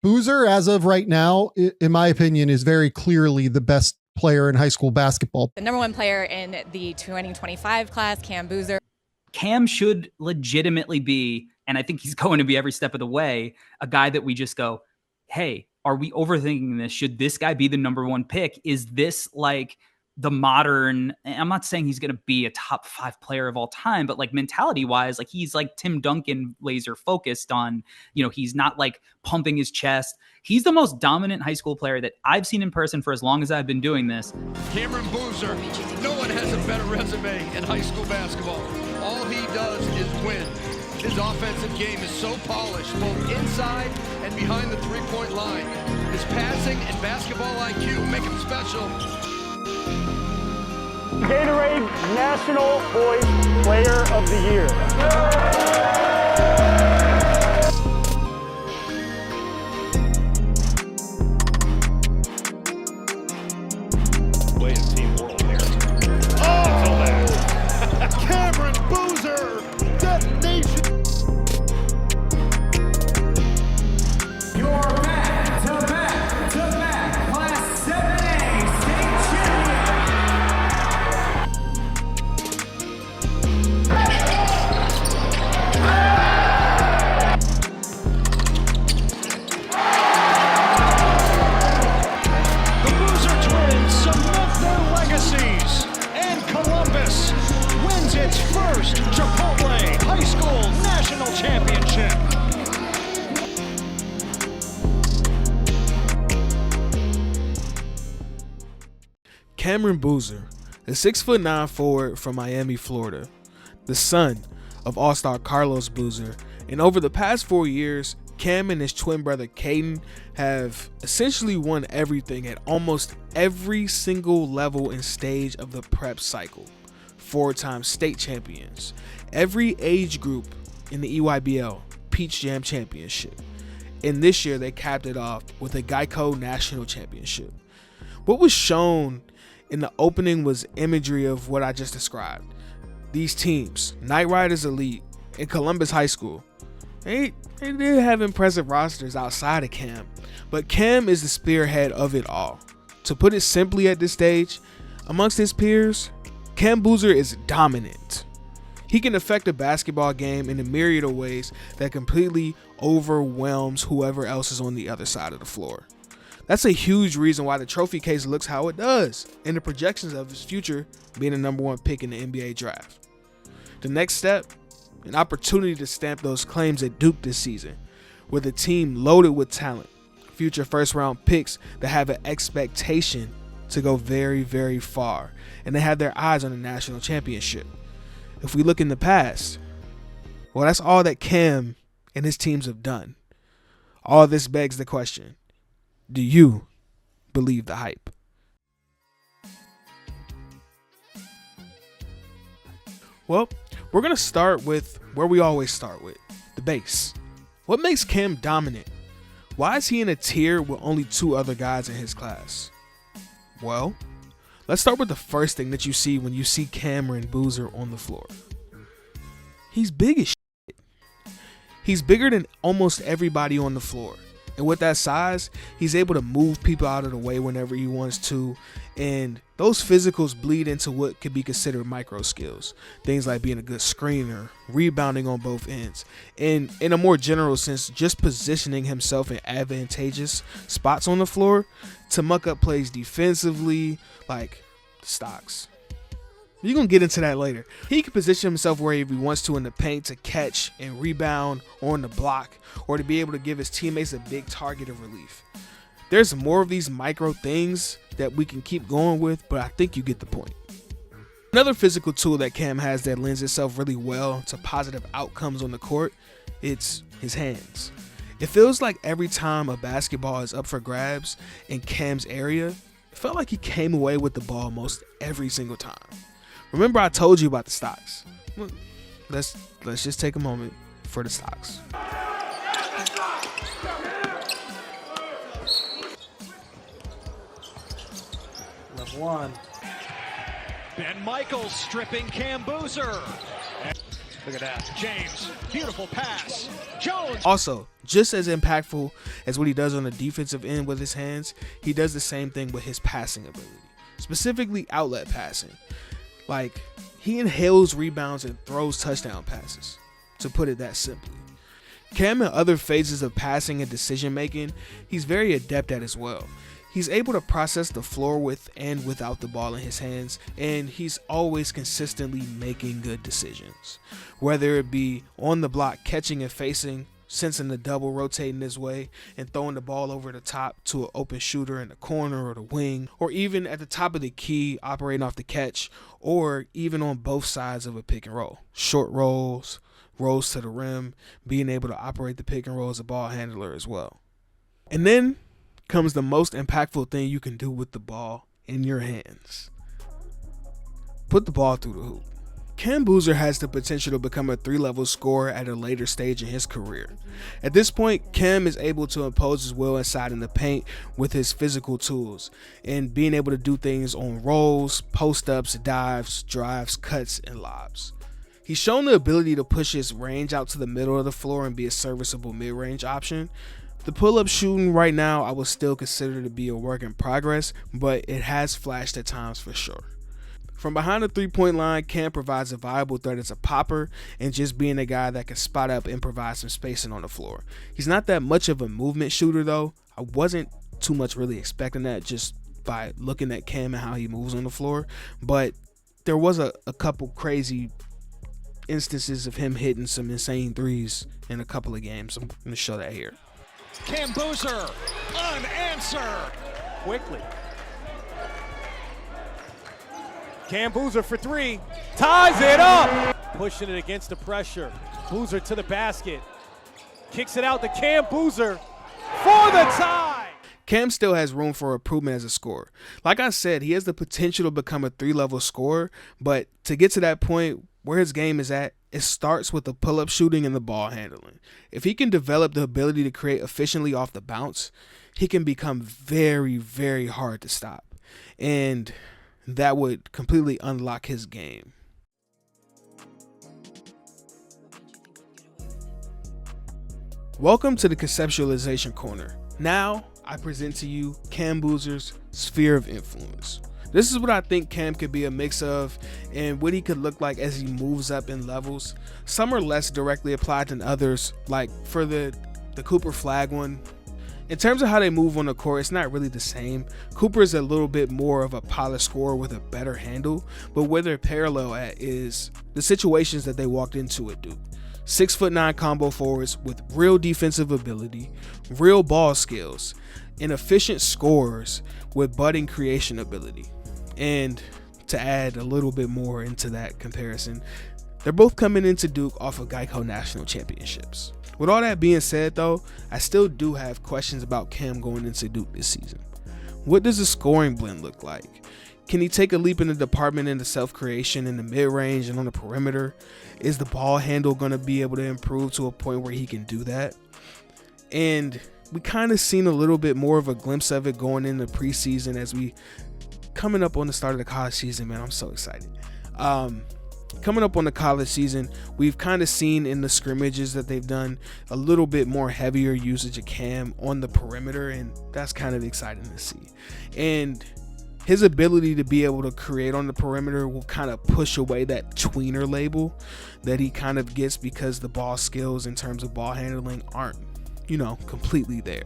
Boozer, as of right now, in my opinion, is very clearly the best player in high school basketball. The number one player in the 2025 class, Cam Boozer. Cam should legitimately be, and I think he's going to be every step of the way, a guy that we just go, hey, are we overthinking this? Should this guy be the number one pick? Is this like the modern, I'm not saying he's going to be a top 5 player of all time, but like mentality wise, like he's like Tim Duncan laser focused on, he's not like pumping his chest. He's the most dominant high school player that I've seen in person for as long as I've been doing this. Cameron Boozer, no one has a better resume in high school basketball. All he does is win. His offensive game is so polished, both inside and behind the three-point line. His passing and basketball IQ make him special. Gatorade National POTY Player of the Year. Team world here. Oh! Cameron Boozer! Detonation! Your back-to-back Class 7A state The Boozer twins cement their legacies, and Columbus wins its first Chipotle High School National Championship. Cameron Boozer, a 6'9" forward from Miami, Florida, the son of All-Star Carlos Boozer, and over the past 4 years, Cam and his twin brother Cade have essentially won everything at almost every single level and stage of the prep cycle. 4-time state champions, every age group in the EYBL Peach Jam Championship, and this year they capped it off with a Gatorade National Championship. What was shown in the opening was imagery of what I just described. These teams, Knight Riders Elite and Columbus High School, they did have impressive rosters outside of Cam, but Cam is the spearhead of it all. To put it simply at this stage, amongst his peers, Cam Boozer is dominant. He can affect a basketball game in a myriad of ways that completely overwhelms whoever else is on the other side of the floor. That's a huge reason why the trophy case looks how it does, and the projections of his future being the number 1 pick in the NBA draft. The next step, an opportunity to stamp those claims at Duke this season, with a team loaded with talent, future first-round picks that have an expectation to go very, very far, and they have their eyes on the national championship. If we look in the past, well, that's all that Cam and his teams have done. All this begs the question, do you believe the hype? Well, we're going to start with where we always start with, the base. What makes Cam dominant? Why is he in a tier with only 2 other guys in his class? Well, let's start with the first thing that you see when you see Cameron Boozer on the floor. He's big as shit. He's bigger than almost everybody on the floor. And with that size, he's able to move people out of the way whenever he wants to. And those physicals bleed into what could be considered micro skills. Things like being a good screener, rebounding on both ends, and in a more general sense, just positioning himself in advantageous spots on the floor to muck up plays defensively, like the stocks. You're going to get into that later. He can position himself wherever he wants to in the paint to catch and rebound on the block, or to be able to give his teammates a big target of relief. There's more of these micro things that we can keep going with, but I think you get the point. Another physical tool that Cam has that lends itself really well to positive outcomes on the court, it's his hands. It feels like every time a basketball is up for grabs in Cam's area, it felt like he came away with the ball most every single time. Remember I told you about the stocks. Let's just take a moment for the stocks. Level 1. Ben Michaels stripping Cam Boozer. Look at that. James, beautiful pass. Jones. Also, just as impactful as what he does on the defensive end with his hands, he does the same thing with his passing ability, specifically outlet passing. Like, he inhales rebounds and throws touchdown passes, to put it that simply. Cam in other phases of passing and decision making, he's very adept at as well. He's able to process the floor with and without the ball in his hands, and he's always consistently making good decisions. Whether it be on the block catching and facing, sensing the double rotating his way, and throwing the ball over the top to an open shooter in the corner or the wing, or even at the top of the key operating off the catch, or even on both sides of a pick and roll. Short rolls, rolls to the rim, being able to operate the pick and roll as a ball handler as well. And then comes the most impactful thing you can do with the ball in your hands. Put the ball through the hoop. Cam Boozer has the potential to become a 3-level scorer at a later stage in his career. At this point, Cam is able to impose his will inside in the paint with his physical tools and being able to do things on rolls, post-ups, dives, drives, cuts, and lobs. He's shown the ability to push his range out to the middle of the floor and be a serviceable mid-range option. The pull-up shooting right now I would still consider to be a work in progress, but it has flashed at times for sure. From behind the three-point line, Cam provides a viable threat as a popper and just being a guy that can spot up and provide some spacing on the floor. He's not that much of a movement shooter though. I wasn't too much really expecting that just by looking at Cam and how he moves on the floor, but there was a couple crazy instances of him hitting some insane threes in a couple of games. I'm going to show that here. Cam Boozer, unanswered. Quickly. Cam Boozer for three. Ties it up. Pushing it against the pressure. Boozer to the basket. Kicks it out to Cam Boozer for the tie. Cam still has room for improvement as a scorer. Like I said, he has the potential to become a 3-level scorer, but to get to that point where his game is at, it starts with the pull-up shooting and the ball handling. If he can develop the ability to create efficiently off the bounce, he can become very, very hard to stop. And that would completely unlock his game. Welcome to the Conceptualization Corner. Now, I present to you Cam Boozer's Sphere of Influence. This is what I think Cam could be a mix of and what he could look like as he moves up in levels. Some are less directly applied than others, like for the Cooper Flag one. In terms of how they move on the court, it's not really the same. Cooper is a little bit more of a polished scorer with a better handle, but where they're parallel at is the situations that they walked into at Duke. 6'9" combo forwards with real defensive ability, real ball skills, and efficient scorers with budding creation ability. And to add a little bit more into that comparison, they're both coming into Duke off of Geico National Championships. With all that being said though, I still do have questions about Cam going into Duke this season. What does the scoring blend look like? Can he take a leap in the department into self-creation in the mid-range and on the perimeter? Is the ball handle going to be able to improve to a point where he can do that? And we kind of seen a little bit more of a glimpse of it going into preseason as we coming up on the start of the college season, man. I'm so excited. Coming up on the college season, we've kind of seen in the scrimmages that they've done a little bit more heavier usage of Cam on the perimeter, and that's kind of exciting to see. And his ability to be able to create on the perimeter will kind of push away that tweener label that he kind of gets because the ball skills in terms of ball handling aren't, completely there.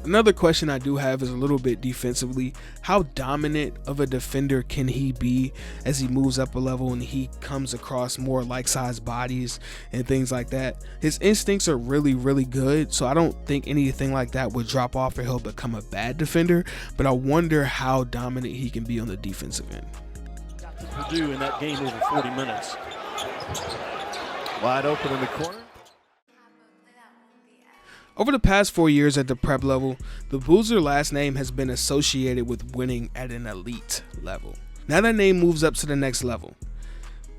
Another question I do have is a little bit defensively. How dominant of a defender can he be as he moves up a level and he comes across more like-sized bodies and things like that? His instincts are really, really good, so I don't think anything like that would drop off or he'll become a bad defender, but I wonder how dominant he can be on the defensive end. Purdue in that game over 40 minutes. Wide open in the corner. Over the past 4 years at the prep level, the Boozer last name has been associated with winning at an elite level. Now that name moves up to the next level.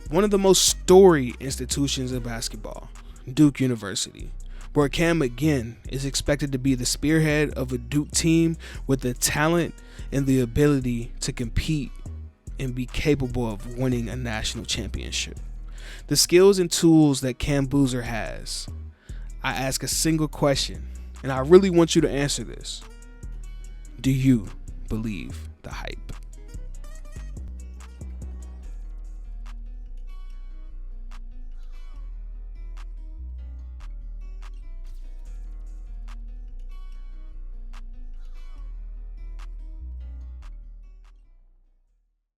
One of the most storied institutions in basketball, Duke University, where Cam again is expected to be the spearhead of a Duke team with the talent and the ability to compete and be capable of winning a national championship. the skills and tools that Cam Boozer has, I ask a single question, and I really want you to answer this. Do you believe the hype?